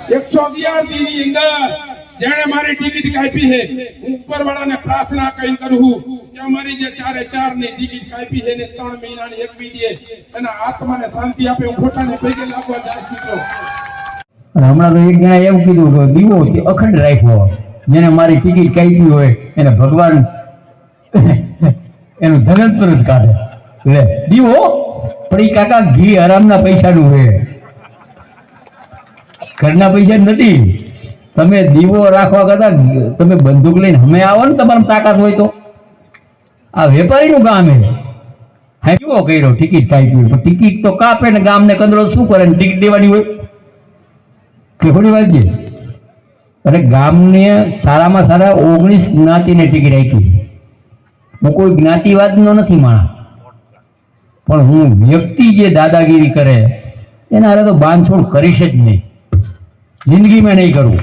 111 ની અંદર જેણે મારી ટિકિટ કાપી છે હું ઉપરવાળાને પ્રાર્થના કરી કરું કે અમારી જે 4 ની ટિકિટ કાપી છે ને 3 મહિનાની એક બી દે એના આત્માને શાંતિ આપે હું ખોટાને પૈકે લાગવા જાય છું હમણાં તો એક જણા એવું કીધું કે દીવો અખંડ રાખ્યો જેને મારી ટિકિટ કાપી હોય એને ભગવાન એનું ધન પરત કાઢે લે દીવો પણ એ કાકા ઘી આરામના પૈસાનું હોય ઘરના પૈસા નથી તમે દીવો રાખવા કરતા તમે બંદૂક લઈને અમે આવો ને તમારી તાકાત હોય તો આ વેપારીનું ગામ હા કેવો કર્યો ટિકિટ કાપી હોય ટિકિટ તો કાપે ને ગામને કંદરો શું કરે ને ટિકિટ દેવાની હોય કે થોડી વાત છે અને ગામને સારામાં સારા 19 જ્ઞાતિને ટિકિટ આપી હું કોઈ જ્ઞાતિવાદનો નથી માણસ પણ હું વ્યક્તિ જે દાદાગીરી કરે એના હારે તો બાંધછોડ કરીશ જ નહીં જિંદગીમાં નહીં કરું